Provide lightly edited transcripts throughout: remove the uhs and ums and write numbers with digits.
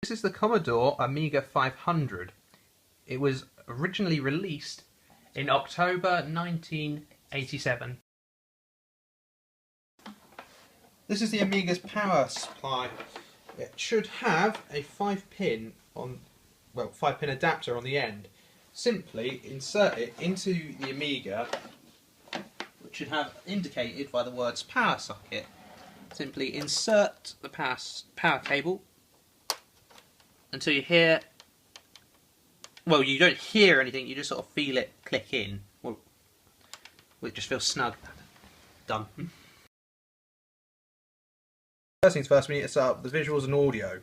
This is the Commodore Amiga 500. It was originally released in October 1987. This is the Amiga's power supply. It should have a 5-pin adapter on the end. Simply insert it into the Amiga, which should have indicated by the words power socket. Simply insert the power cable until you hear, well, you don't hear anything, you just sort of feel it click in. Well, it just feels snug. Done. First things first, we need to set up the visuals and audio.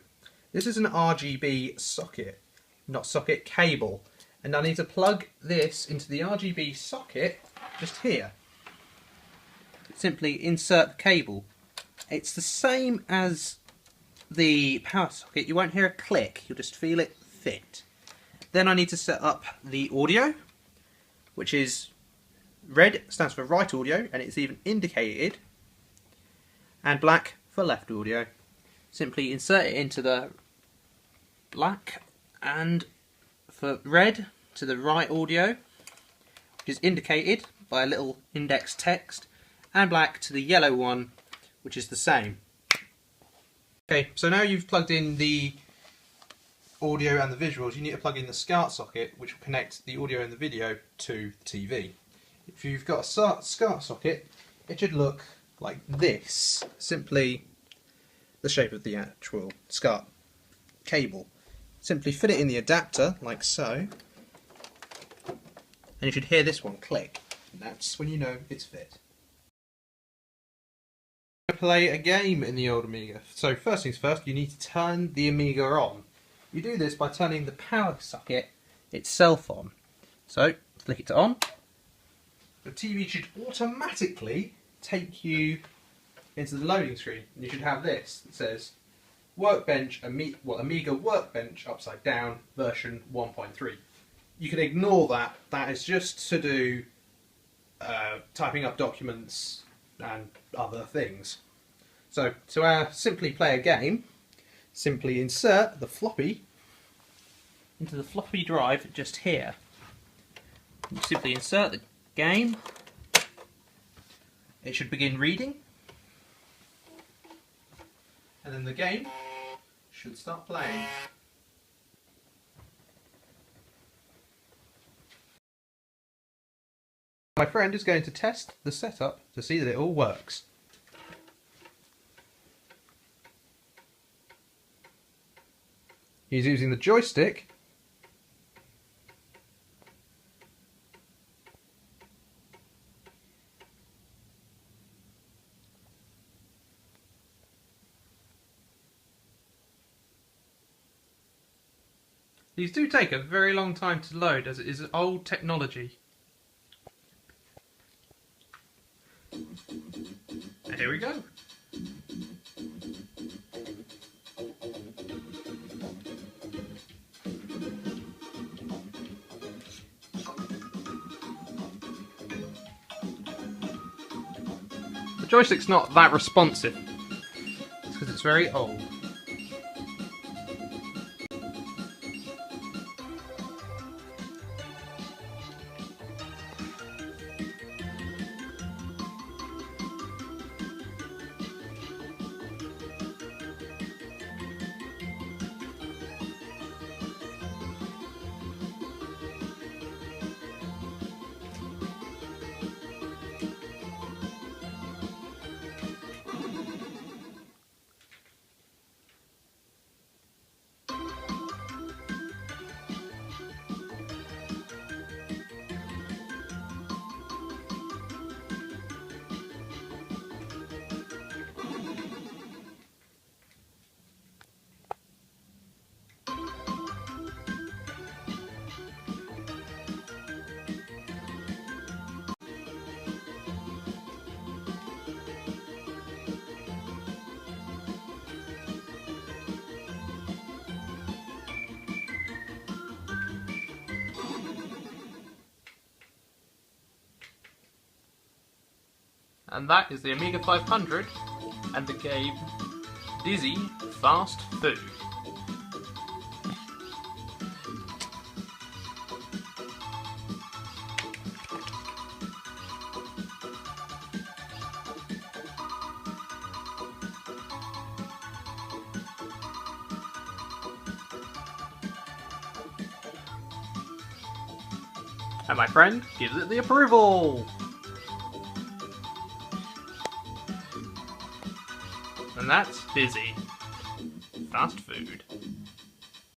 This is an RGB socket, not socket, cable. And I need to plug this into the RGB socket just here. Simply insert the cable. It's the same as the power socket. You won't hear a click, you'll just feel it fit. Then I need to set up the audio, which is red stands for right audio, and it's even indicated, and black for left audio. Simply insert it into the black, and for red to the right audio, which is indicated by a little index text, and black to the yellow one, which is the same. Okay, so now you've plugged in the audio and the visuals, you need to plug in the SCART socket, which will connect the audio and the video to the TV. If you've got a SCART socket, it should look like this. Simply the shape of the actual SCART cable. Simply fit it in the adapter, like so, and you should hear this one click. And that's when you know it's fit. Play a game in the old Amiga. So first things first, you need to turn the Amiga on. You do this by turning the power socket itself on. So flick it to on. The TV should automatically take you into the loading screen, and you should have this that says Workbench, Amiga Workbench upside down version 1.3. You can ignore that. That is just to do typing up documents and other things. So to simply play a game, simply insert the floppy into the floppy drive just here. You simply insert the game. It should begin reading, and then the game should start playing. My friend is going to test the setup to see that it all works. He's using the joystick These do take a very long time to load, as it is old technology. And here we go. The joystick's not that responsive. It's because it's very old. And that is the Amiga 500 and the game Dizzy Fast Food. And my friend gives it the approval. And that's busy. Fast food.